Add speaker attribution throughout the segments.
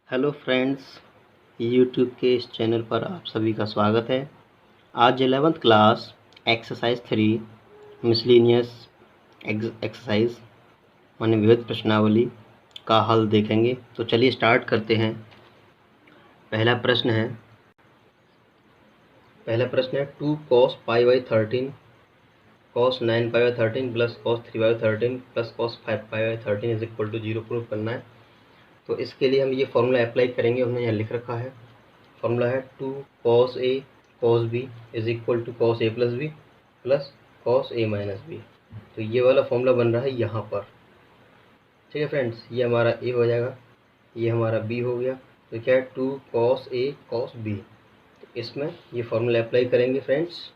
Speaker 1: Hello friends, YouTube के इस channel पर आप सभी का स्वागत है। आज 11th class exercise 3 miscellaneous exercise माने विविध प्रश्नावली का हल देखेंगे। तो चलिए स्टार्ट करते हैं। पहला प्रश्न है 2 cos π/13 cos 9π/13 plus cos 3/13 plus cos 5π/13 is equal to 0 proof करना है। तो इसके लिए हम ये फॉर्मूला अप्लाई करेंगे। हमने यहाँ लिख रखा है। फॉर्मूला है 2 cos A cos B is equal to cos A plus B plus cos A minus B. तो ये वाला फॉर्मूला बन रहा है यहाँ पर। ठीक है फ्रेंड्स, ये हमारा A हो जाएगा, ये हमारा B हो गया। तो क्या है 2 cos A cos B। तो इसमें ये फॉर्मूला अप्लाई करेंगे फ्रेंड्स।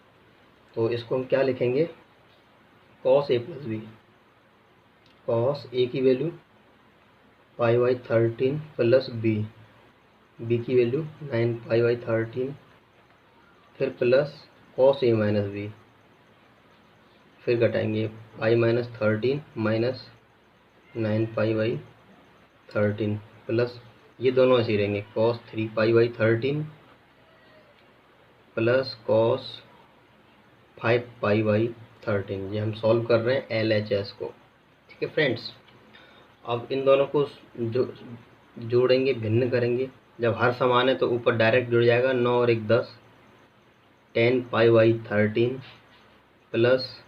Speaker 1: तो इसको हम क्या लिखेंगे, cos A plus B. cos A की वैल्यू π/13 प्लस B की वैल्यू 9π/13 फिर plus cos A minus B, फिर घटाएंगे π-13 माइनस 9π/13 प्लस ये दोनों ऐसे ही रहेंगे cos 3π/13 प्लस cos 5π/13। ये हम सॉल्व कर रहे हैं LHS को। ठीक है फ्रेंड्स, अब इन दोनों को जोड़ेंगे, भिन्न करेंगे। जब हर समान है तो ऊपर डायरेक्ट जुड़ जाएगा, 9 और 1 10, 10π/13 प्लस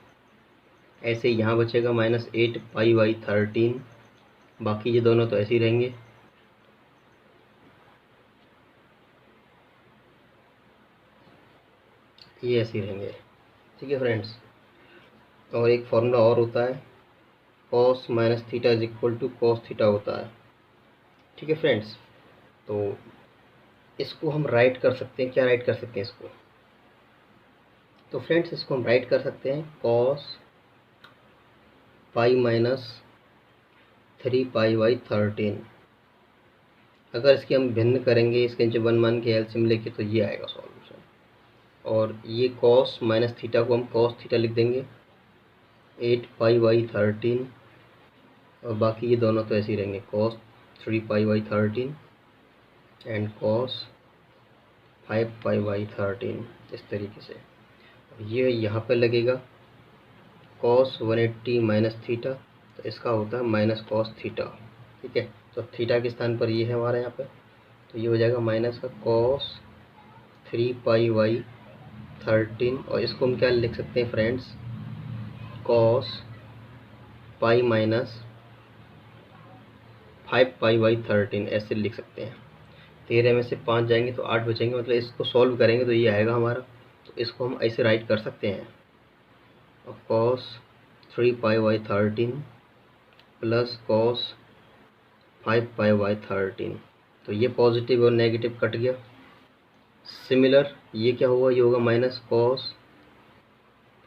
Speaker 1: ऐसे यहाँ बचेगा माइनस 8π/13। बाकी ये दोनों तो ऐसे ही रहेंगे। ये ऐसे ही रहेंगे। ठीक है फ्रेंड्स, और एक फॉर्मूला और होता है cos minus theta is equal to cos theta होता है। ठीक है फ्रेंड्स, तो इसको हम राइट कर सकते हैं। क्या राइट कर सकते हैं इसको? तो फ्रेंड्स इसको हम राइट कर सकते हैं cos पाई माइनस 3π/13। अगर इसकी हम भिन्न करेंगे, इसके नीचे 1 मान के एलसीएम लेके, तो ये आएगा सॉल्यूशन। और ये cos माइनस थीटा को हम cos थीटा लिख देंगे 8π/13, और बाकी ये दोनों तो ऐसे ही रहेंगे cos 3π/13 एंड cos 5π/13 इस तरीके से। ये यहाँ पे लगेगा cos 180 माइनस थीटा, तो इसका होता है माइनस cos थीटा। ठीक है, तो थीटा के स्थान पर ये है हमारे यहाँ पे, तो ये हो जाएगा माइनस का cos 3π/13। और इसको हम क्या लिख सकते हैं फ्रेंड्स, cos पाई माइनस 5π/13 ऐसे लिख सकते हैं। 13 में से 5 जाएंगे तो 8 बचेंगे, मतलब इसको सॉल्व करेंगे तो ये आएगा हमारा। तो इसको हम ऐसे राइट कर सकते हैं, और cos 3π/13 प्लस cos 5π/13। तो ये पॉजिटिव और नेगेटिव कट गया। सिमिलर ये क्या हुआ, ये होगा माइनस cos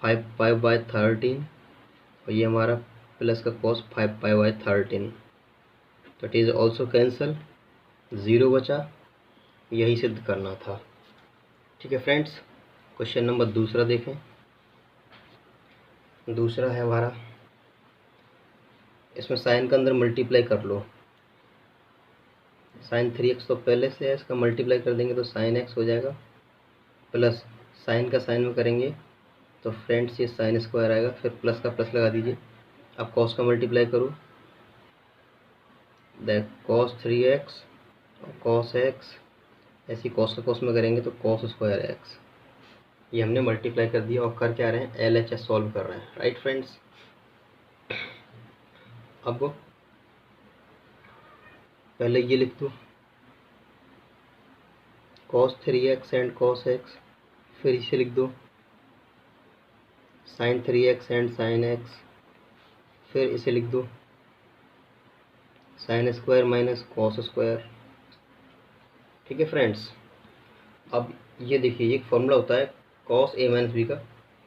Speaker 1: 5π/13, और ये हमारा प्लस का cos 5π/13। तो इट इज़ ऑल्सो कैंसल, 0 बचा। यही सिद्ध करना था। ठीक है फ्रेंड्स, क्वेश्चन नंबर दूसरा देखें। दूसरा है हमारा, इसमें साइन का अंदर मल्टीप्लाई कर लो। साइन 3x तो पहले से है, इसका मल्टीप्लाई कर देंगे तो साइन x हो जाएगा, प्लस साइन का साइन में करेंगे तो फ्रेंड्स ये साइन स्क्वायर आएगा, फिर प्लस का प्लस लगा दीजिए। अब कॉस का मल्टीप्लाई करो, देख cos 3x और cos x, ऐसी कॉस का कॉस में करेंगे तो cos स्क्वायर x। ये हमने मल्टीप्लाई कर दिया और कर क्या रहे हैं, LHS सॉल्व कर रहे हैं। राइट फ्रेंड्स, अब पहले ये लिख दो cos 3x and cos x, फिर इसे लिख दो sin 3x and sin x, फिर इसे लिख दो sin square minus cos square. ठीक है फ्रेंड्स, अब ये देखिए, ये एक फॉर्मूला होता है cos A माइनस बी का,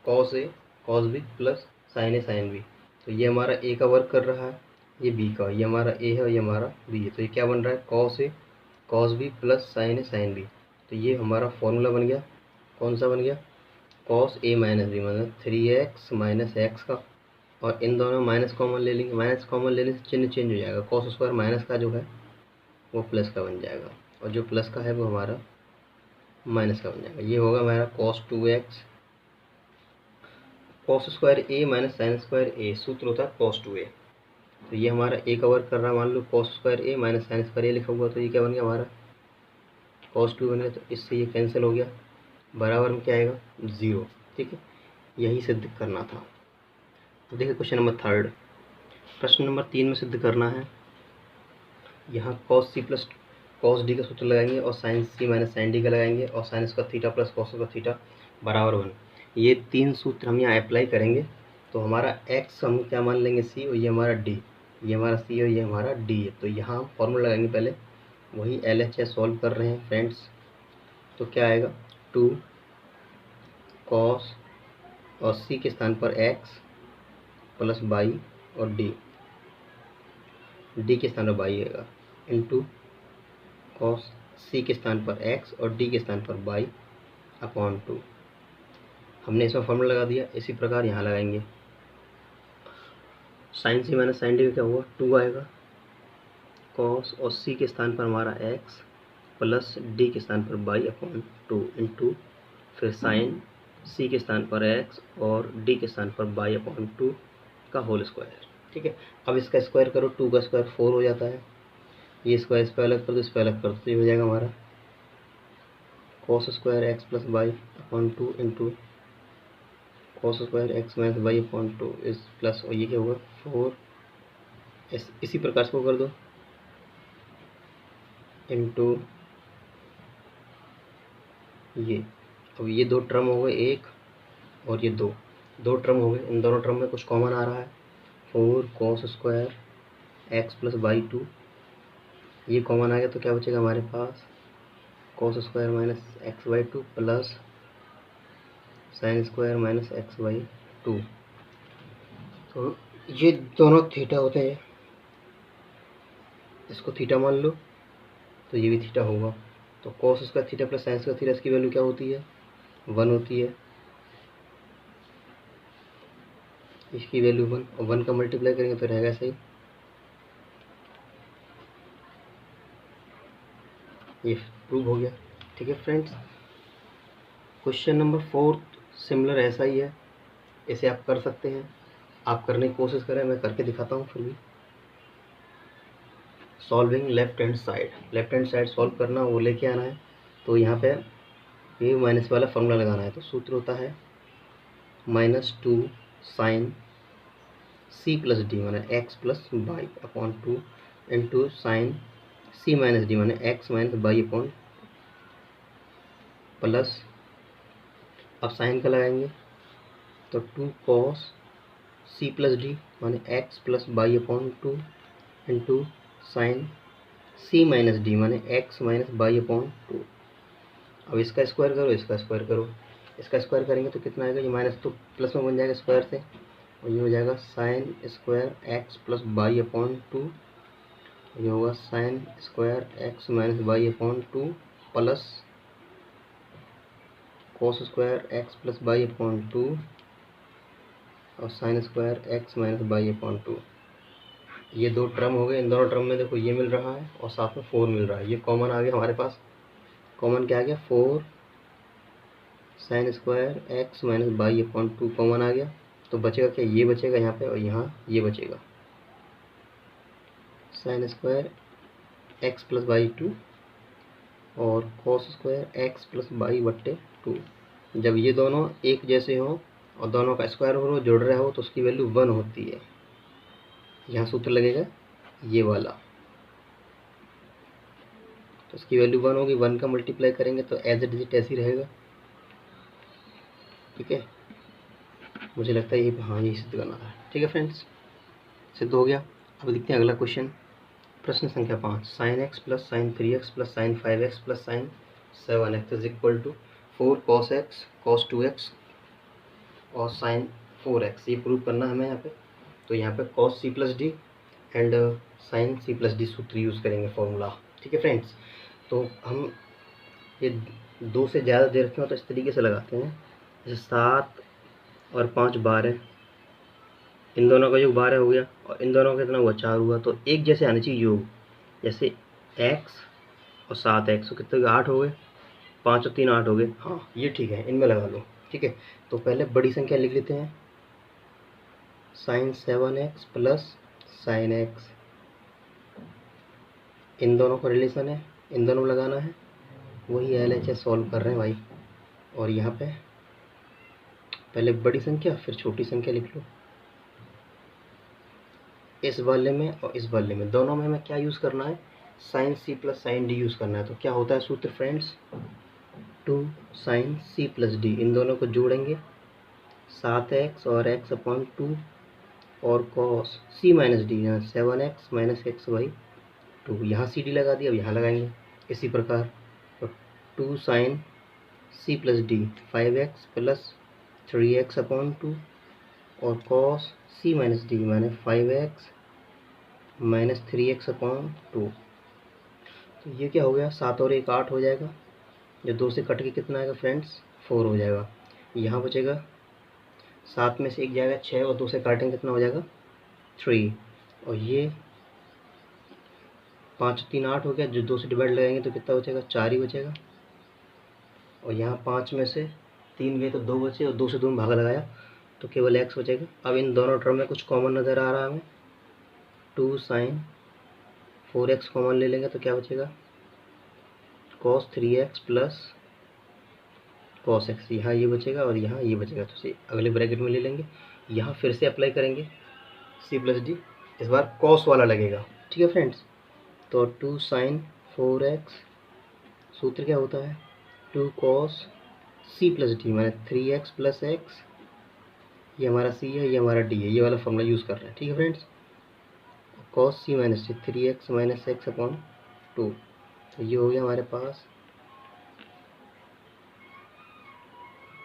Speaker 1: cos A cos B plus sin A sin B। तो ये हमारा A का वर्क कर रहा है, ये B का, ये हमारा A है और ये हमारा B है। तो ये क्या बन रहा है, cos A cos B plus sin A sin B। तो ये हमारा फॉर्मूला बन गया। कौन सा बन गया, cos A माइनस बी मतलब 3x माइनस एक्स का, और इन दोनों माइनस कॉमन ले लेंगे। माइनस कॉमन लेने से चिन्ह चेंज हो जाएगा, cos स्क्वायर माइनस का जो है वो प्लस का बन जाएगा, और जो प्लस का है वो हमारा माइनस का बन जाएगा। ये होगा हमारा कॉस 2x कॉस स्क्वायर ए माइनस साइन स्क्वायर ए, सूत्र होता है कॉस 2a। तो ये हमारा ए कवर कर रहा है, मान लो कॉस स्क्वायर ए माइनस साइन स्क्वायर ए लिखा हुआ, तो ये क्या बन गया हमारा कॉस 2 बन गया। तो इससे ये कैंसिल हो गया, बराबर में क्या आएगा 0। ठीक है, यही सिद्ध करना था। तो देखिए क्वेश्चन नंबर 3, प्रश्न नंबर 3 में सिद्ध करना है। यहाँ cos C plus cos D का सूत्र लगाएंगे और sine C minus sine D का लगाएंगे, और साइन का थीटा प्लस कॉस का थीटा बराबर 1। ये 3 सूत्र हम यहाँ अप्लाई करेंगे। तो हमारा एक्स हम क्या मान लेंगे सी, और ये हमारा डी, ये हमारा सी और ये हमारा डी है। तो यहाँ हम फॉर्मूला लगाएंगे पहले, वही LHS सॉल्व कर रहे हैं फ्रेंड्स। तो क्या आएगा 2 कॉस और सी के स्थान पर एक्स प्लस बाई और डी के स्थान पर बाई आएगा, इंटू कॉस सी के स्थान पर एक्स और डी के स्थान पर बाई अपॉन 2। हमने इसमें फॉर्मूला लगा दिया। इसी प्रकार यहाँ लगाएंगे, sign C minus sine D का क्या हुआ 2 आएगा, कॉस और सी के स्थान पर हमारा एक्स प्लस डी के स्थान पर बाई अपॉन 2 इंटू फिर साइन सी के स्थान पर एक्स और डी के स्थान पर बाई अपॉन 2 का होल स्क्वायर। ठीक है, अब इसका स्क्वायर करो, 2 का स्क्वायर 4 हो जाता है, ये स्क्वायर इस पर अलग कर दो, इस पर अलग कर दो, तो ये हो जाएगा हमारा cos square X plus by upon 2 into cos square X minus by upon 2 इस प्लस, और ये क्या होगा 4, इसी प्रकार से को कर दो इंटू ये। अब ये 2 टर्म हो गए, एक और ये 2 टर्म हो गए। इन दोनों टर्म में कुछ कॉमन आ रहा है, 4 cos square X plus by 2, ये कॉमन आ गया। तो क्या बचेगा हमारे पास cos square minus X by 2 plus sine square minus X by 2। तो ये दोनों थीटा होते हैं, इसको थीटा मान लो, तो ये भी थीटा होगा। तो cos square theta plus sine square theta, इसकी वैल्यू क्या होती है 1 होती है, इसकी वैल्यू 1, और 1 का मल्टीप्लाई करेंगे तो रहेगा सही। ये प्रूव हो गया। ठीक है फ्रेंड्स, क्वेश्चन नंबर 4 सिमिलर ऐसा ही है, इसे आप कर सकते हैं। आप करने की कोशिश करें, मैं करके दिखाता हूँ फिर भी। Solving left hand side solve करना, वो लेके आना है। तो यहाँ पे ये माइनस वाला फॉर्मूला लगाना है। तो सूत्र होता है -2 साइन सी प्लस डी माने X plus by upon 2 into sine C minus D माने X minus by upon plus, अब साइन का लगाएंगे तो 2 कॉस सी प्लस डी माने X plus by upon 2 into sine C minus D माने X minus by upon 2। अब इसका square करो, इसका स्क्वायर करो, इसका स्क्वायर करेंगे तो कितना आएगा, ये माइनस तो प्लस में बन जाएगा स्क्वायर से, और ये हो जाएगा sign square X plus by upon 2, ये होगा sign square X minus by upon 2 plus cos square X plus by upon 2 और sign square X minus by upon 2। ये 2 टर्म हो गए। इन दोनों टर्म में देखो ये मिल रहा है और साथ में 4 मिल रहा है, ये कॉमन आ गया हमारे पास। कॉमन क्या आ गया 4 sine square X minus by upon 2 common आ गया। तो बचेगा क्या, ये बचेगा यहाँ पे, और यहाँ ये बचेगा sign square X plus by 2 और cos square X plus by बट्टे 2। जब ये दोनों एक जैसे हों और दोनों का स्क्वायर हो जुड़ रहा हो तो उसकी वैल्यू 1 होती है। यहाँ सूत्र लगेगा ये वाला, तो इसकी वैल्यू 1 होगी। 1 का मल्टीप्लाई करेंगे तो एज इट इज ऐसे ही रहेगा। ठीक है, मुझे लगता है ये हाँ, ये सिद्ध करना था। ठीक है फ्रेंड्स, सिद्ध हो गया। अब देखते हैं अगला क्वेश्चन, प्रश्न संख्या 5, sine X plus sine 3x plus sine 5x plus sine 7x is equal to 4 cos X cos 2x और साइन 4x। ये प्रूव करना है हमें यहाँ पे। तो यहाँ पे cos C plus D and sine C plus D सूत्र यूज़ करेंगे फॉर्मूला। ठीक है फ्रेंड्स, तो हम ये 2 से ज़्यादा दे रखे हो तो इस तरीके से लगाते हैं, जैसे 7 और 5 12, इन दोनों का योग 12 हो गया और इन दोनों का कितना हुआ 4 हुआ। तो एक जैसे आनी चाहिए योग, जैसे एक्स और 7x, तो कितने 8 हो गए, 5 और 3 8 हो गए। हाँ ये ठीक है, इनमें लगा लो। ठीक है, तो पहले बड़ी संख्या लिख लेते हैं, sine 7x plus sine x, इन दोनों का रिलेशन है, इन दोनों में लगाना है, वही LHS सॉल्व कर रहे हैं भाई। और यहाँ पे पहले बड़ी संख्या फिर छोटी संख्या लिख लो, इस वाले में और इस वाले में, दोनों में हमें क्या यूज़ करना है, sine C plus sine D use करना है। तो क्या होता है सूत्र friends, 2 sine C plus D, इन दोनों को जोड़ेंगे 7x और x अपॉन 2 और cos C माइनस डी, यहाँ 7x माइनस एक्स बाई 2, यहाँ CD लगा दिया, अब यहाँ लगाएंगे इसी प्रकार। तो 2 sine C plus D 5x plus 3x upon 2 और cos C minus D minus 5x minus 3x upon 2। तो ये क्या हो गया, 7 और 1 8 हो जाएगा, जो 2 से कट के कितना आएगा फ्रेंड्स, 4 हो जाएगा। यहाँ बचेगा 7 में से 1 जाएगा 6 और 2 से काटेंगे कितना हो जाएगा 3, और ये 5 3 8 हो गया, जो 2 से डिवाइड लगाएंगे तो कितना बचेगा 4 ही बचेगा। और यहाँ 5 में से 3 गए तो 2 बचे, और 2 से 2 में भागा लगाया तो केवल x बचेगा। अब इन दोनों टर्म में कुछ कॉमन नज़र आ रहा है हमें, 2 साइन 4x कॉमन ले लेंगे तो क्या बचेगा, cos 3x plus cos x, यहाँ ये बचेगा और यहाँ ये बचेगा, तो इसे अगले ब्रैकेट में ले लेंगे। यहाँ फिर से अप्लाई करेंगे C प्लस डी, इस बार cos वाला लगेगा। ठीक है फ्रेंड्स, तो 2 साइन 4x, सूत्र क्या होता है 2 cos C प्लस डी माने 3x प्लस x, ये हमारा C है, ये हमारा D है, ये वाला फॉर्मूला यूज़ कर रहे हैं। ठीक है friends, cos C minus D 3x minus x upon 2, तो ये हो गया हमारे पास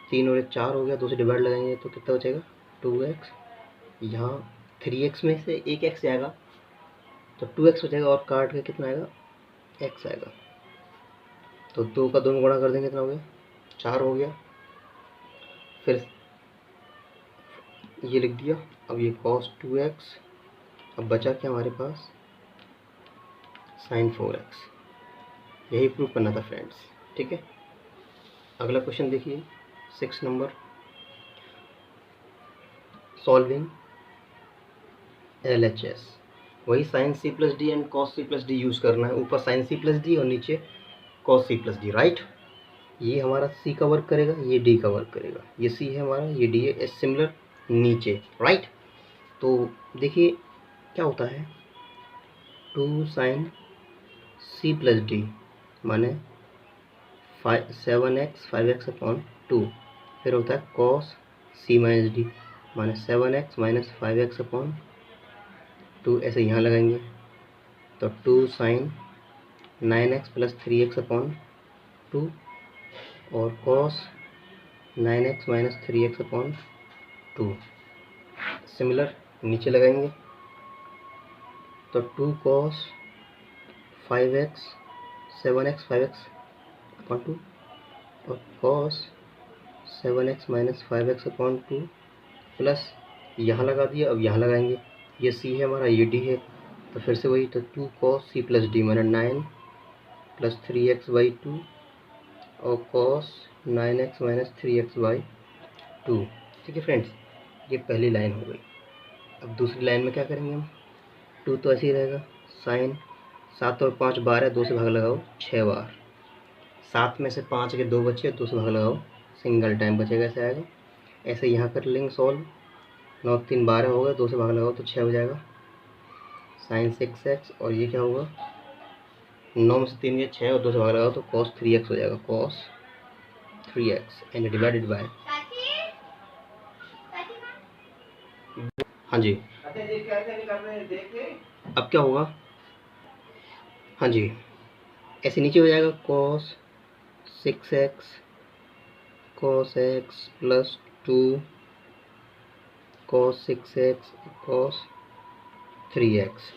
Speaker 1: 3 और 1 4 हो गया, 2 से डिवाइड लगाएंगे तो कितना बचेगा 2x, यहाँ 3x में से एक x आएगा तो 2x बचेगा, और काट के कितना आएगा x आएगा, तो 2 का 2 में गुणा कर देंगे कितना हो गया 4 हो गया। फिर ये लिख दिया, अब ये cos 2x, अब बचा क्या हमारे पास sin 4x, यही प्रूव करना था फ्रेंड्स। ठीक है, अगला क्वेश्चन देखिए 6 नंबर, सॉल्विंग LHS, वही sine C plus D and cos C plus D use करना है, ऊपर साइन C प्लस डी और नीचे cos C plus D, right. ये हमारा C का वर्क करेगा, ये D का वर्क करेगा, ये C है हमारा, ये D है, सिमिलर नीचे, राइट। तो देखिए क्या होता है 2 साइन C प्लस डी माने 7x 5x अपॉन 2, फिर होता है cos C माइनस डी माने 7x माइनस 5x अपॉन 2, ऐसे यहाँ लगाएंगे तो 2 sign 9x plus 3x upon 2 और cos 9x minus 3x upon 2, similar नीचे लगाएंगे तो 2 cos 5x 7x 5x upon 2 और cos 7x minus 5x upon 2 plus यहाँ लगा दिया, अब यहाँ लगाएंगे, ये C है हमारा, ये D है, तो फिर से वही, तो 2 cos C प्लस डी माना 9 प्लस 3x बाई 2 और cos 9x minus 3x by 2। ठीक है फ्रेंड्स, ये पहली लाइन हो गई। अब दूसरी लाइन में क्या करेंगे हम, 2 तो ऐसे ही रहेगा, साइन 7 और 5 12, 2 से भाग लगाओ 6 बार, 7 में से 5 के 2 बचे, 2 से भाग लगाओ सिंगल टाइम बचेगा, ऐसे आएगा। ऐसे यहाँ कर लेंगे सॉल्व, 9 3 12 होगा, 2 से भाग लगाओ तो 6 हो जाएगा, साइन 6x, और ये क्या होगा 9 में से 3 गया 6 और 2 से भाग लगाओ तो cos 3x हो जाएगा, cos 3x and divided by, हाँ जी अब क्या होगा, हाँ जी ऐसे नीचे हो जाएगा cos 6x cos x plus 2 cos 6x cos 3x।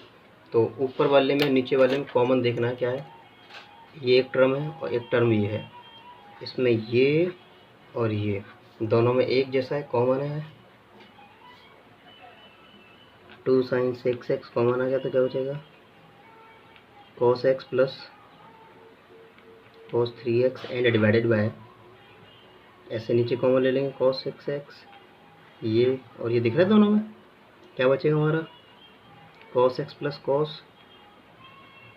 Speaker 1: तो ऊपर वाले में नीचे वाले में कॉमन देखना है क्या है, ये एक टर्म है और एक टर्म ये है, इसमें ये और ये दोनों में एक जैसा है, कॉमन है, 2 साइन 6x कॉमन आ गया तो क्या बचेगा cos x plus cos 3x and divided by, ऐसे नीचे कॉमन ले लेंगे कॉस एक्स ये और ये दिख रहा है दोनों में, क्या बचेगा हमारा cos x plus cos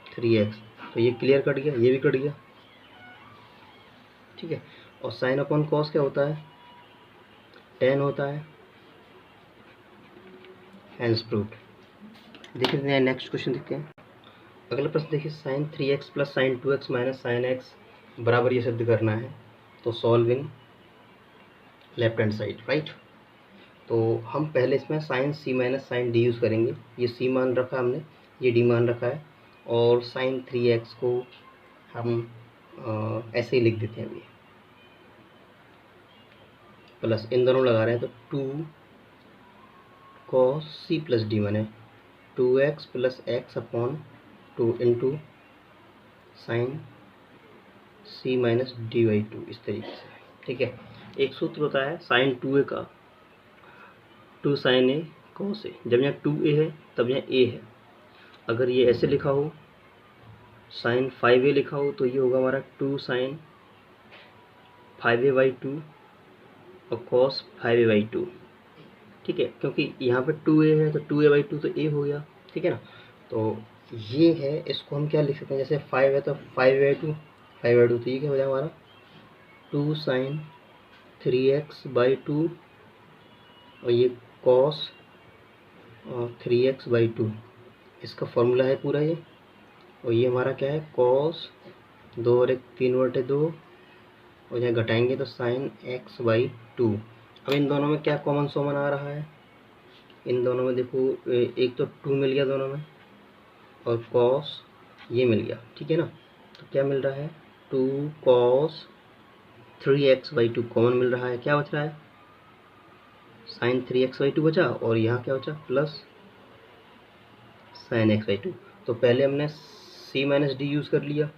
Speaker 1: 3x, तो ये क्लियर कट गया, ये भी कट गया, ठीक है। और साइन अपॉन कॉस क्या होता है, tan होता है, हैंस प्रूव्ड। देखिए नेक्स्ट क्वेश्चन देखते हैं। अगला प्रश्न देखिए, sine 3x plus sine 2x minus sine X बराबर ये सिद्ध करना है, तो solve in left hand side, right. तो हम पहले इसमें sine c minus sine D use करेंगे, ये c मान रखा है हमने, ये d मान रखा है, और साइन 3x को हम ऐसे ही लिख देते हैं अभी, प्लस इन दोनों लगा रहे हैं तो 2 cos c प्लस डी माने 2x plus x upon 2 into sign c minus D by 2, इस तरीके से, ठीक है। एक सूत्र होता है साइन 2a का, 2 साइन ए कॉस ए, जब यहाँ 2a है तब यहाँ a है, अगर ये ऐसे लिखा हो साइन 5a लिखा हो तो ये होगा हमारा 2 साइन 5a बाई 2 और कॉस 5a बाई 2, ठीक है, क्योंकि यहाँ पे 2a है तो 2a बाई 2 तो a हो गया, ठीक है ना। तो ये है, इसको हम क्या लिख सकते हैं, जैसे 5 है तो 5 बाई 2, 5 बाई 2, तो ये क्या हो जाएगा हमारा 2 साइन 3x बाई 2 और ये कॉस 3x बाई 2, इसका फॉर्मूला है पूरा ये, और ये हमारा क्या है कॉस 2 और 1 3/2, और यहाँ घटाएंगे तो साइन x बाई 2। अब इन दोनों में क्या कॉमन सॉमन आ रहा है, इन दोनों में देखो एक तो 2 मिल गया दोनों में, और कॉस ये मिल गया, ठीक है ना। तो क्या मिल रहा है 2 कॉस 3x बाई 2 कॉमन मिल रहा है, क्या बच रहा है साइन 3x बाई 2 बचा, और यहाँ क्या बचा प्लस साइन x बाई 2। तो पहले हमने c माइनस डी यूज़ कर लिया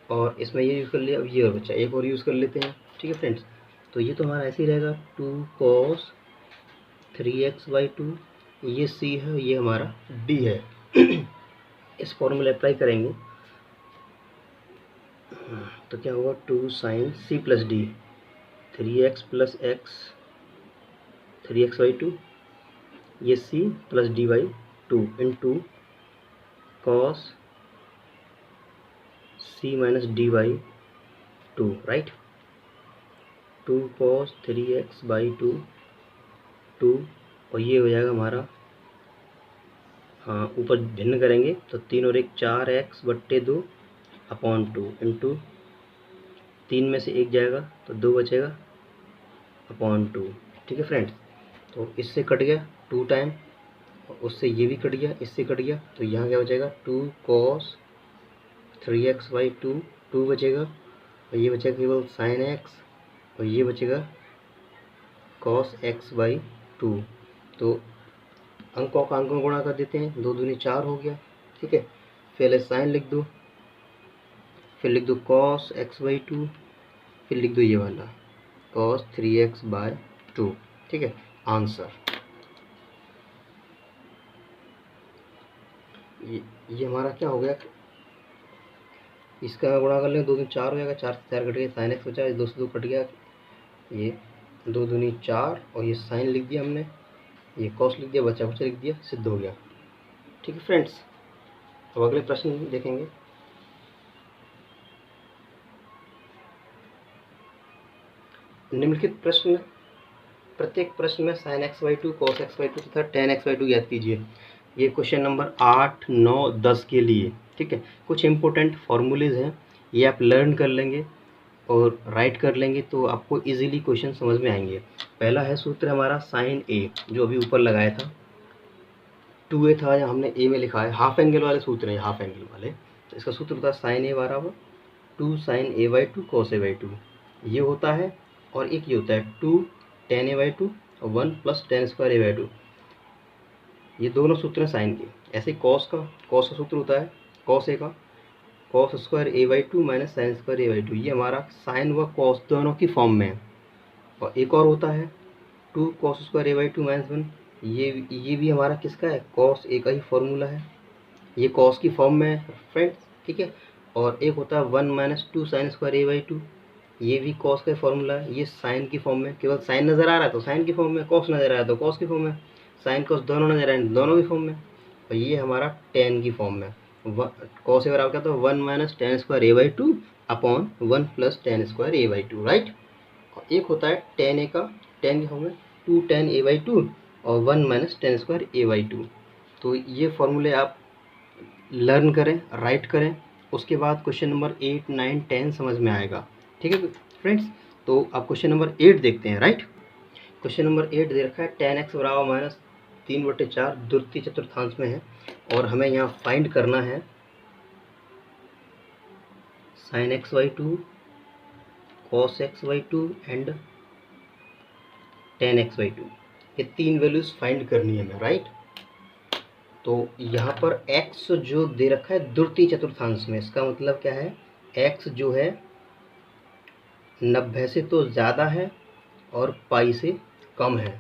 Speaker 1: और इसमें ये यूज़ कर लिया, अब ये और बचा, एक और यूज़ कर लेते हैं, ठीक है फ्रेंड्स। तो ये तो हमारा ऐसे ही रहेगा 2 कॉस 3x बाई 2, ये c है, ये हमारा d है। इस फॉर्मूला अप्लाई करेंगे तो क्या होगा 2 sine c plus D 3x plus X 3x by 2, ये c plus D by 2 into cos c minus D by 2, right. 2 cos 3x by 2 और ये हो जाएगा हमारा, हाँ ऊपर भिन्न करेंगे तो 3 और 1 4x बट्टे 2 अपॉन 2 इंटू 3 में से 1 जाएगा तो 2 बचेगा अपॉन 2, ठीक है फ्रेंड्स। तो इससे कट गया 2 टाइम, और उससे ये भी कट गया, इससे कट गया, तो यहाँ क्या बचेगा 2 कॉस 3x बाई 2 बचेगा, और ये बचेगा केवल साइन x, और ये बचेगा कॉस x बाई 2। तो अंकों का अंकों में गुणा कर देते हैं, 2 दूनी 4 हो गया, ठीक है। पहले साइन लिख दो, फिर लिख दो कॉस x बाई 2, फिर लिख दो ये वाला कॉस 3x बाई 2, ठीक है। आंसर ये हमारा क्या हो गया, इसका गुणा कर लेंगे, 2 दूनी 4 हो जाएगा, 4 से 4 कट गया, साइन x बचा, 2 से 2 कट गया, ये 2 दूनी 4 और ये साइन लिख दिया हमने, ये कॉस लिख दिया, बचा बचा लिख दिया, सिद्ध हो गया, ठीक है फ्रेंड्स। अब अगले प्रश्न देखेंगे। निम्नलिखित प्रश्न, प्रत्येक प्रश्न में sine x by 2 cos x by 2 तथा tan x बाई 2 ज्ञात कीजिए। ये क्वेश्चन नंबर 8, 9, 10 के लिए, ठीक है। कुछ इंपॉर्टेंट फॉर्मूलेज हैं, ये आप लर्न कर लेंगे और राइट कर लेंगे तो आपको इजीली क्वेश्चन समझ में आएंगे। पहला है सूत्र हमारा साइन a, जो अभी ऊपर लगाया था, 2a था, या हमने a में लिखा है, हाफ एंगल वाले सूत्र हैं, हाफ एंगल वाले। तो इसका सूत्र होता है साइन a बराबर 2 sine a by 2 cos a by 2, ये होता है, और एक ये होता है 2 tan a बाई 2 और 1 plus tan square a by 2, ये दोनों सूत्र हैं साइन के। ऐसे कॉस का सूत्र होता है कॉस a का cos square a by 2 minus sine square a by 2, ये हमारा साइन व कॉस दोनों की फॉर्म में है। और एक और होता है 2 cos square a by 2 minus 1, ये भी हमारा किसका है, कॉस a का ही फॉर्मूला है, ये कॉस की फॉर्म में है फ्रेंड्स, ठीक है। और एक होता है 1 minus 2 sine square A by 2, ये भी कॉस का फॉर्मूला है। ये साइन की फॉर्म में, केवल साइन नज़र आ रहा है तो साइन की फॉर्म में, कॉस नज़र आ रहा है तो कॉस की फॉर्म में, साइन कॉस दोनों नज़र आ रहे हैं दोनों की फॉर्म में। और ये हमारा टेन की फॉर्म में, कॉस ए बराबर क्या तो 1 minus ten square A by 2 upon 1 plus ten square A by 2, right. और एक होता है टेन ए का, टेन की फॉर्म में 2 टेन ए बाई 2 और 1 minus ten square A by 2। तो ये फॉर्मूले आप लर्न करें, राइट करें, उसके बाद क्वेश्चन नंबर 8 9 10 समझ में आएगा, ठीक है फ्रेंड्स। तो आप क्वेश्चन नंबर 8 देखते हैं, राइट। क्वेश्चन नंबर 8 दे रखा है tan x बराबर माइनस 3/4 द्वितीय चतुर्थांश में है, और हमें यहाँ फाइंड करना है sin x by 2, cos x by 2 and tan x by 2। ये तीन वैल्यूज फाइंड करनी है हमें, राइट। तो यहाँ पर x जो दे रखा है द्वितीय चतुर्थांश में, इसका मतलब क्या है, x जो है 90 से तो ज़्यादा है और पाई से कम है,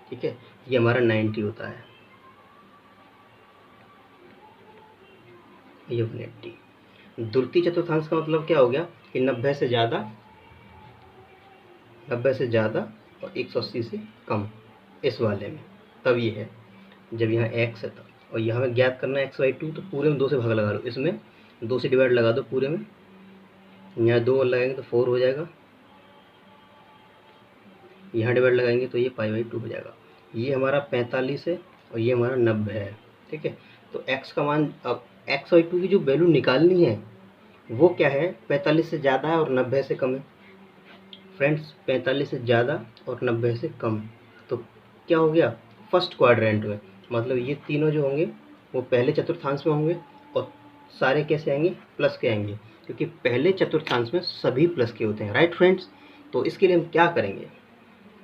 Speaker 1: ठीक है। ये हमारा 90 होता है, ये 180। द्वितीय चतुर्थांश का मतलब क्या हो गया कि 90 से ज़्यादा, 90 से ज़्यादा और 180 से कम, इस वाले में तब ये है जब यहाँ x है तब। और यहाँ में ज्ञात करना है x बाई 2, तो पूरे में 2 से भाग लगा लो, इसमें 2 से डिवाइड लगा दो पूरे में, यहाँ 2 और लगाएंगे तो 4 हो जाएगा, यहाँ डिवाइड लगाएंगे तो ये पाई बाई 2 हो जाएगा। ये हमारा 45 है और ये हमारा 90 है, ठीक है। तो x का मान, अब x बाई 2 की जो वैल्यू निकालनी है वो क्या है, 45 से ज़्यादा है और 90 से कम है फ्रेंड्स, 45 से ज़्यादा और 90 से कम। तो क्या हो गया, फर्स्ट क्वाड्रेंट में, मतलब ये तीनों जो होंगे वो पहले चतुर्थांश में होंगे, और सारे कैसे आएंगे, प्लस के आएंगे, क्योंकि पहले चतुर्थांश में सभी प्लस के होते हैं, राइट फ्रेंड्स। तो इसके लिए हम क्या करेंगे,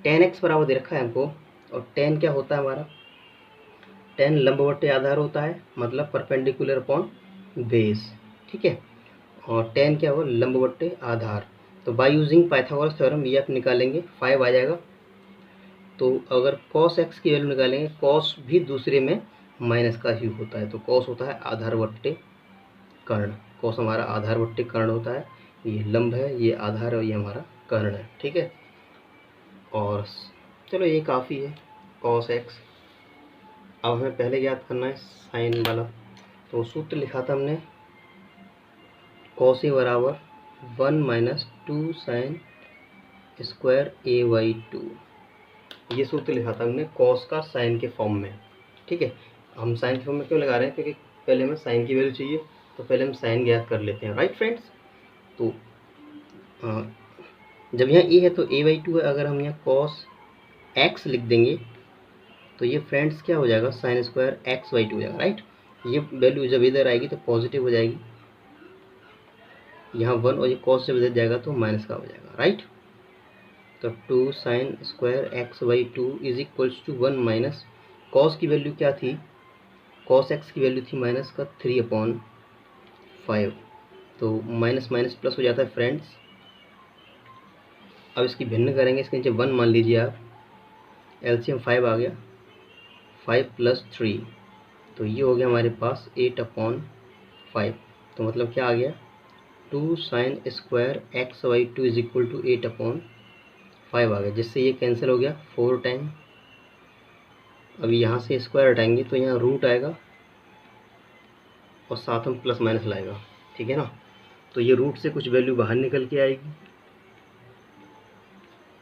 Speaker 1: tan x बराबर दे रखा है हमको, और tan क्या होता है हमारा, tan लंबवट्टे आधार होता है, मतलब परपेंडिकुलर अपॉन बेस, ठीक है। और tan क्या होगा, लंबवट्टे आधार। तो बाय यूजिंग पाइथागोरस थ्योरम ये आप निकालेंगे, 5 आ जाएगा। तो अगर cos x की वैल्यू निकालेंगे, cos भी दूसरे में माइनस का ही होता है, तो cos होता है आधारवट्टे कर्ण, cos हमारा आधारवट्टे कर्ण होता है, ये लंब है, ये आधार और ये हमारा कर्ण है, ठीक है। और चलो ये काफ़ी है cos x। अब हमें पहले याद करना है साइन वाला, तो सूत्र लिखा था हमने cos a बराबर 1 minus 2 sine square A by 2, ये सूत्र लिखा था हमने cos का साइन के फॉर्म में, ठीक है। हम साइन के फॉर्म में क्यों लगा रहे हैं, क्योंकि पहले हमें साइन की वैल्यू चाहिए, तो पहले हम साइन ज्ञात कर लेते हैं, राइट फ्रेंड्स। तो जब यहाँ ए है तो ए बाई 2 है, अगर हम यहाँ cos x लिख देंगे तो ये फ्रेंड्स क्या हो जाएगा, साइन स्क्वायर एक्स बाई 2 हो जाएगा, राइट। ये वैल्यू जब इधर आएगी तो पॉजिटिव हो जाएगी, यहाँ 1, और ये cos से इधर जाएगा तो माइनस का हो जाएगा, राइट। तो 2 sine square X by 2 is equals to 1 minus, cos की वैल्यू क्या थी, cos x की वैल्यू थी माइनस का 3/5, तो माइनस माइनस प्लस हो जाता है फ्रेंड्स। अब इसकी भिन्न करेंगे, इसके नीचे 1 मान लीजिए आप, एलसीएम 5 आ गया, 5 प्लस 3, तो ये हो गया हमारे पास 8/5। तो मतलब क्या आ गया, 2 sine square X by 2 is equal to 8/5 आ गया, जिससे ये कैंसिल हो गया 4 टाइम। अभी यहाँ से स्क्वायर हटाएंगे तो यहाँ रूट आएगा और साथ में प्लस माइनस लाएगा, ठीक है ना। तो ये रूट से कुछ वैल्यू बाहर निकल के आएगी,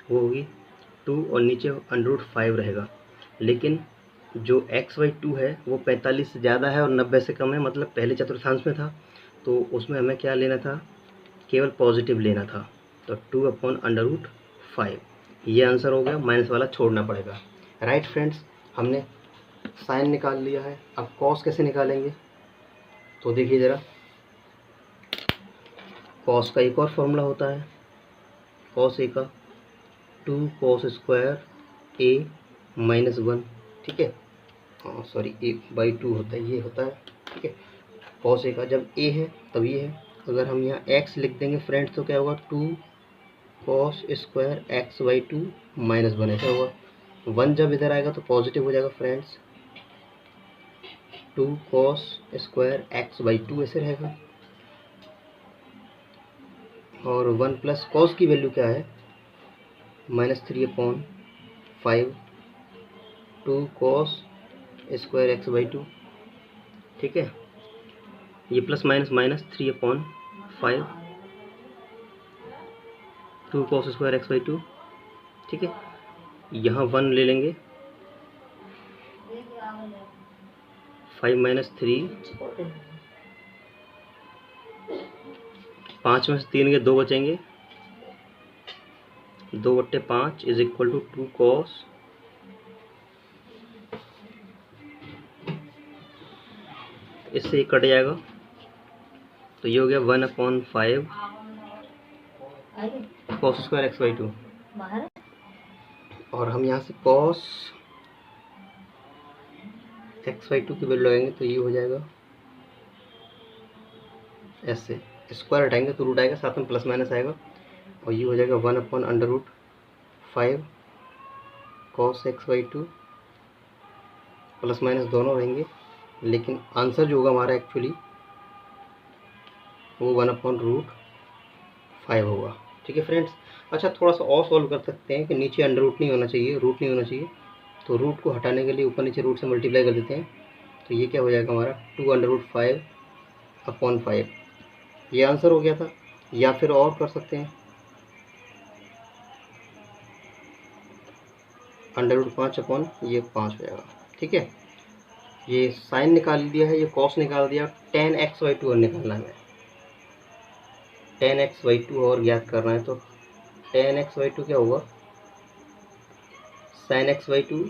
Speaker 1: वो होगी 2 और नीचे √5 रहेगा। लेकिन जो x बाई 2 है वो 45 से ज़्यादा है और 90 से कम है, मतलब पहले चतुर्थांश में था, तो उसमें हमें क्या लेना था, केवल पॉजिटिव लेना था, तो 2/√5 ये आंसर हो गया, माइनस वाला छोड़ना पड़ेगा, राइट फ्रेंड्स। हमने साइन निकाल लिया है, अब कॉस कैसे निकालेंगे, तो देखिए ज़रा, कॉस का एक और फॉर्मूला होता है, कॉस ए का 2 cos स्क्वायर a माइनस 1, ठीक है, सॉरी a बाई 2 होता है, ये होता है, ठीक है। cos a का जब a है तब ये है, अगर हम यहाँ x लिख देंगे फ्रेंड्स तो क्या होगा, 2 cos square x by 2 minus 1, ऐसा होगा। 1 जब इधर आएगा तो पॉजिटिव हो जाएगा friends, two cos square X by two ऐसे रहेगा, और 1 प्लस कॉस की वैल्यू क्या है -3/5 two cos square X by two. ठीक है, ये plus minus -3/5 two cos square X by two. ठीक है, यहाँ 1 ले लेंगे, 5 माइनस 3, 5 में से 3 के 2 बचेंगे, 2/5 इज इक्वल टू 2 कॉस इससे कट जाएगा, तो ये हो गया 1/5 cos square X by to. और हम यहाँ से कॉस एक्स बाई टू की वैल्यू लगाएंगे तो ये हो जाएगा ऐसे, स्क्वायर हटाएंगे तो रूट आएगा, साथ में प्लस माइनस आएगा, और ये हो जाएगा 1/√5 cos x by to. Plus minus दोनों रहेंगे, लेकिन आंसर जो होगा हमारा एक्चुअली वो 1/√5 होगा। ठीक है फ्रेंड्स। अच्छा, थोड़ा सा और सॉल्व कर सकते हैं कि नीचे अंडर रूट नहीं होना चाहिए, रूट नहीं होना चाहिए, तो रूट को हटाने के लिए ऊपर नीचे रूट से मल्टीप्लाई कर देते हैं, तो ये क्या हो जाएगा हमारा 2√5/5। ये आंसर हो गया था। या फिर और कर सकते हैं, √5 ये 5 हो जाएगा। ठीक है, ये साइन निकाल दिया है, ये कॉस निकाल दिया, tan x/2 और निकालना है, tan x/2 और ज्ञात करना है, तो tan x/2 क्या होगा, sin x/2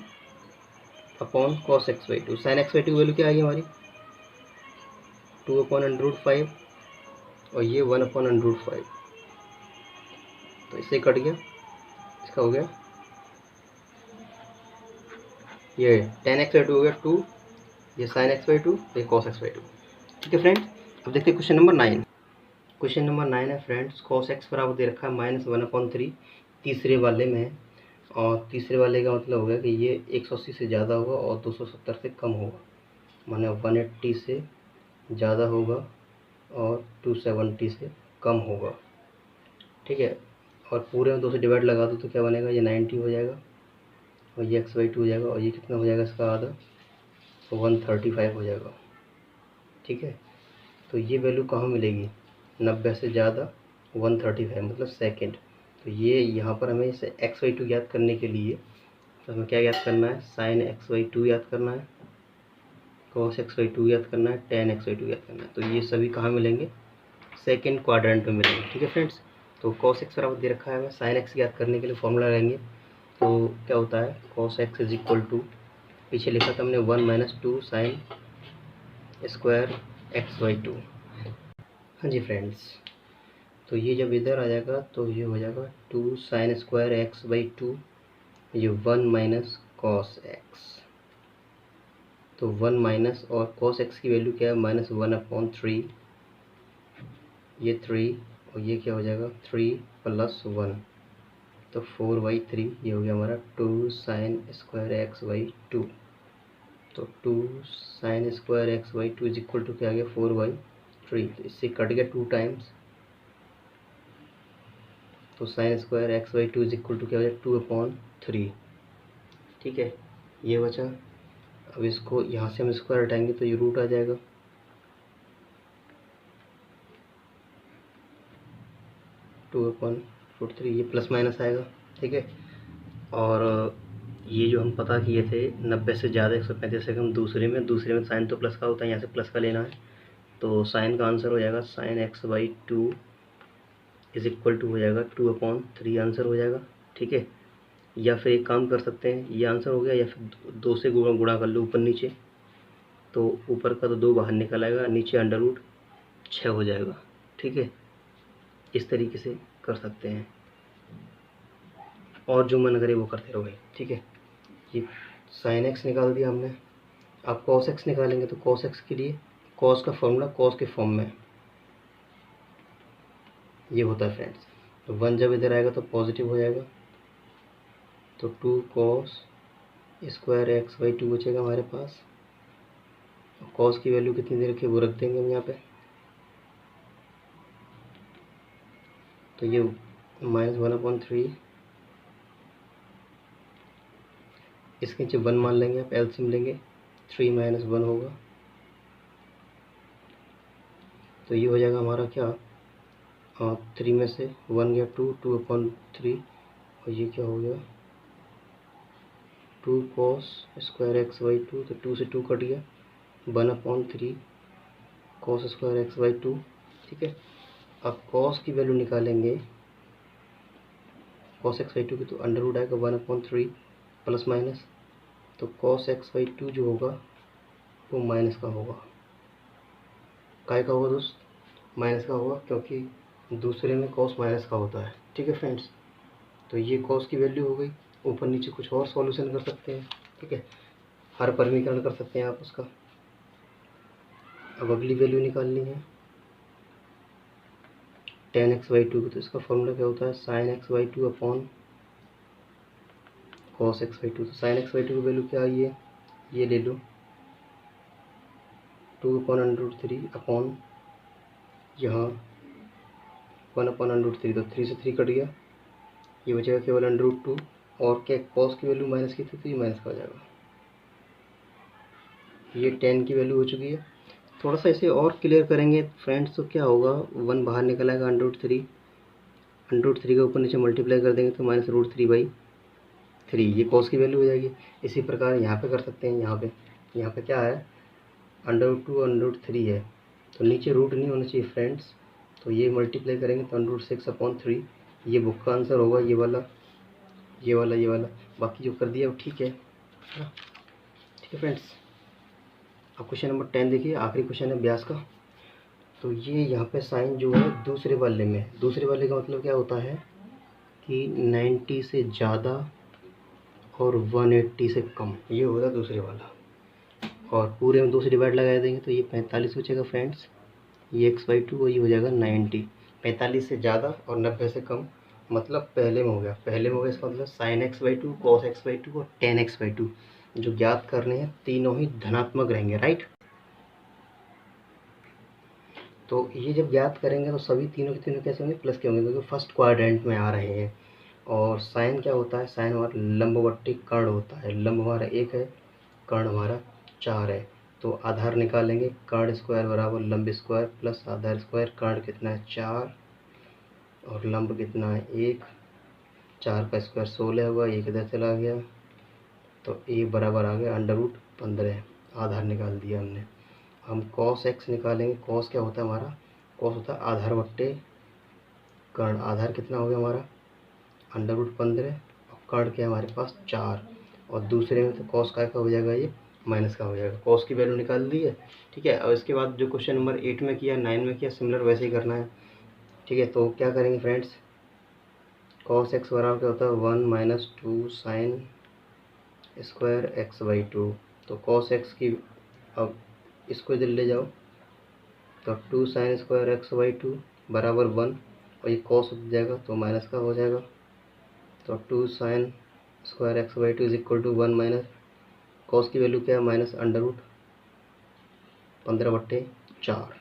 Speaker 1: upon cos x/2। sin x/2 value क्या आई हमारी 2/√5, और ये 1/√5, तो इससे कट गया, इसका हो गया ये tan x/2 हो गया 2, ये sin x/2, ये cos x/2। ठीक है फ्रेंड्स, अब देखते हैं क्वेश्चन नंबर 9। क्वेश्चन नंबर 9 है फ्रेंड्स, cos x बराबर दे रखा है -1/3 तीसरे वाले में है, और तीसरे वाले का मतलब हो गया कि ये 180 से ज़्यादा होगा और 270 से कम होगा, माने 180 से ज़्यादा होगा और 270 से कम होगा। ठीक है, और पूरे में 2 से डिवाइड लगा दो तो क्या बनेगा, ये 90 हो जाएगा, और ये x/2 हो जाएगा, और ये कितना हो जाएगा इसका आधा, तो 135 हो जाएगा। ठीक है, तो ये वैल्यू कहाँ मिलेगी, 90 से ज़्यादा 135 मतलब सेकंड। तो ये यहाँ पर हमें इसे x/2 याद करने के लिए तो हमें क्या याद करना है, sin x/2 याद करना है, cos x/2 याद करना है, tan x/2 याद करना है। तो ये सभी कहाँ मिलेंगे, सेकंड क्वाड्रेंट में मिलेंगे। ठीक है फ्रेंड्स, तो cos x बराबर दे रखा है, हमें sin x याद करने के लिए फॉर्मूला लेंगे, तो क्या होता है cos x is equal to, पीछे लिखा था हमने 1 - 2 sin स्क्वायर x/2। हाँ जी फ्रेंड्स, तो ये जब इधर आ जाएगा तो ये हो जाएगा 2 sin स्क्वायर x/2, ये 1 - cos x, तो 1 माइनस और cos x की वैल्यू क्या है -1/3, ये 3, और ये क्या हो जाएगा 3 + 1, तो 4/3, ये हो गया हमारा 2 sin स्क्वायर x/2। तो 2 sin square x/2 is equal to क्या आ गया 4/3, तो इससे कट गया 2 टाइम्स, तो sin square x/2 is equal to क्या हो जाए 2/3। ठीक है, ये बचा। अब इसको यहाँ से हम स्क्वायर हटाएंगे तो ये रूट आ जाएगा, (2/√3), ये प्लस माइनस आएगा। ठीक है, और ये जो हम पता किए थे 90 से ज़्यादा 135 से कम, दूसरे में साइन तो प्लस का होता है, यहाँ से प्लस का लेना है, तो साइन का आंसर हो जाएगा sin x/2 is equal to हो जाएगा 2/3 आंसर हो जाएगा। ठीक है, या फिर एक काम कर सकते हैं, ये आंसर हो गया, या फिर 2 से गुणा कर लो ऊपर नीचे, तो ऊपर का तो 2 बाहर निकल आएगा, नीचे √6 हो जाएगा। ठीक है, इस तरीके से कर सकते हैं, और जो मन करे वो करते रहोगे। ठीक है, ये sin x निकाल दिया हमने, अब cos x निकालेंगे, तो cos x के लिए cos का फॉर्मूला cos के फॉर्म में ये होता है फ्रेंड्स, तो 1 जब इधर आएगा तो पॉजिटिव हो जाएगा, तो 2 cos स्क्वायर x/2 बचेगा हमारे पास, कॉस की वैल्यू कितनी दे रखी है वो रख देंगे हम यहाँ पे। तो ये -1/3, इसके नीचे 1 मान लेंगे, आप एलसीएम लेंगे, 3 - 1 होगा। तो ये हो जाएगा हमारा क्या, 3 में से 1 गया 2, 2/3, और ये क्या हो गया 2 cos स्क्वायर x/2, तो 2 से 2 कट गया, 1/3 cos स्क्वायर x/2। ठीक है, अब cos की वैल्यू निकालेंगे cos x/2 की, तो अंडर रूट आएगा 1/3 प्लस माइनस, तो cos x/2 जो होगा वो माइनस का होगा। काय का होगा दोस्त, माइनस का होगा, क्योंकि दूसरे में cos माइनस का होता है। ठीक है फ्रेंड्स, तो ये cos की वैल्यू हो गई। ऊपर नीचे कुछ और सॉल्यूशन कर सकते हैं। ठीक है, हर परमीकरण कर सकते हैं आप उसका। अब अगली वैल्यू निकालनी है tan x/2 की, तो इसका फॉर्मूला क्या होता है, sin x/2 upon cos x/2। तो sin x/2 की वैल्यू क्या आई है, ये ले लो 2/√3 अपॉन यहाँ 1/√3, तो 3 से 3 कट गया, ये बचेगा केवल √2, और क्या cos की वैल्यू माइनस की थी, तो ये माइनस का हो जाएगा। ये tan की वैल्यू हो चुकी है। थोड़ा सा इसे और क्लियर करेंगे फ्रेंड्स, तो क्या होगा, 1 बाहर निकल आएगा, √3 का ऊपर नीचे मल्टीप्लाई कर देंगे तो -√3/3, ये cos की वैल्यू हो जाएगी। इसी प्रकार यहाँ पे कर सकते हैं। यहाँ पे क्या है, √2 √3 है, तो नीचे रूट नहीं होना चाहिए फ्रेंड्स, तो ये मल्टीप्लाई करेंगे तो √6/3, ये बुक का आंसर होगा, ये वाला, ये वाला, ये वाला। बाकी जो कर दिया वो ठीक है। ठीक है फ्रेंड्स, अब क्वेश्चन नंबर 10 देखिए, आखिरी क्वेश्चन है व्यास का। तो ये यहाँ पे साइन जो है दूसरे वाले में, दूसरे वाले का मतलब क्या होता है कि 90 से ज़्यादा और 180 से कम, ये होगा दूसरे वाला। और पूरे में 2 से डिवाइड लगा देंगे तो ये 45 बचेगा फ्रेंड्स, ये x/2, और ये हो जाएगा 90। 45 से ज़्यादा और 90 से कम, मतलब पहले में हो गया, इसका मतलब sin x/2, cos x/2 और tan x/2 जो ज्ञात करने हैं तीनों ही धनात्मक रहेंगे, राइट। तो ये जब ज्ञात करेंगे तो सभी तीनों के तीनों कैसे होंगे, प्लस के होंगे, क्योंकि फर्स्ट क्वाड्रेंट में आ रहे हैं। और साइन क्या होता है, साइन हमारा लंबवर्ती कर्ण होता है, लंब हमारा 1 है, कर्ण हमारा 4 है। तो आधार निकालेंगे, कर्ण स्क्वायर बराबर लंब स्क्वायर प्लस आधार स्क्वायर। कर्ण कितना है 4 और लंब कितना है 1, 4 का स्क्वायर 16 हुआ, 1 इधर चला गया, तो ए बराबर आ गया √15, आधार निकाल दिया हमने। हम cos x निकालेंगे, cos क्या होता है हमारा, cos होता है आधार बट्टे कर्ण। आधार कितना हो गया हमारा √15, और कर्ण क्या है हमारे पास 4, और दूसरे में तो cos का हो जाएगा, ये माइनस का हो जाएगा। cos की वैल्यू निकाल दी है। ठीक है, अब इसके बाद जो क्वेश्चन नंबर 8 में किया, 9 में किया, सिमिलर वैसे ही करना है। ठीक है, तो क्या करेंगे फ्रेंड्स, cos x बराबर क्या होता है 1 - 2 sin स्क्वायर x/2। तो cos x की, अब इसको इधर ले जाओ, तो 2 sin स्क्वायर x/2 बराबर 1, और ये cos हो जाएगा तो माइनस का हो जाएगा, तो 2 sin square x/2 is equal to 1 minus, cos की वैल्यू क्या है -√15/4।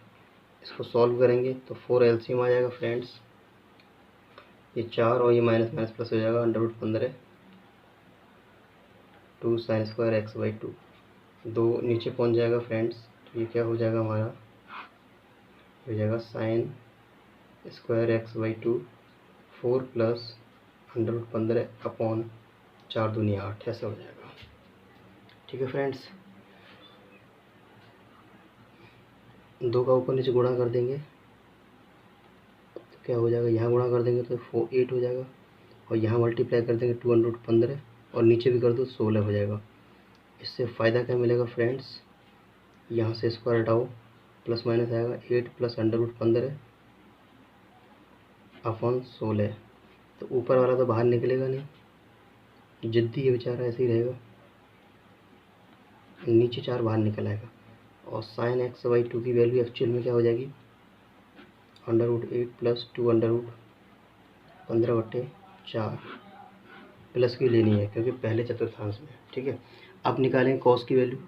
Speaker 1: इसको सॉल्व करेंगे तो 4 एलसीएम आ जाएगा फ्रेंड्स, ये 4 और ये माइनस माइनस प्लस हो जाएगा, √15 2 sin स्क्वायर x/2, 2 नीचे पहुंच जाएगा फ्रेंड्स, तो ये क्या हो जाएगा हमारा, हो जाएगा sin स्क्वायर x/2 4 प्लस √15/4 दूनी 8, ऐसा हो जाएगा। ठीक है फ्रेंड्स, 2 का ऊपर नीचे गुणा कर देंगे तो क्या हो जाएगा, यहाँ गुणा कर देंगे तो 8 हो जाएगा, और यहाँ मल्टीप्लाई कर देंगे 2√15, और नीचे भी कर दो 16 हो जाएगा। इससे फ़ायदा क्या मिलेगा फ्रेंड्स, यहाँ से स्क्वायर हटाओ, प्लस माइनस आएगा 8 प्लस √15/16, तो ऊपर वाला तो बाहर निकलेगा नहीं, जिद्दी ये बेचारा ऐसे ही रहेगा, नीचे 4 बाहर निकल आएगा। और sin x/2 की वैल्यू एक्चुअल में क्या हो जाएगी, √8 प्लस 2√15/4, प्लस की लेनी है क्योंकि पहले चतुर्थांश में। ठीक है, अब निकालें cos की वैल्यू,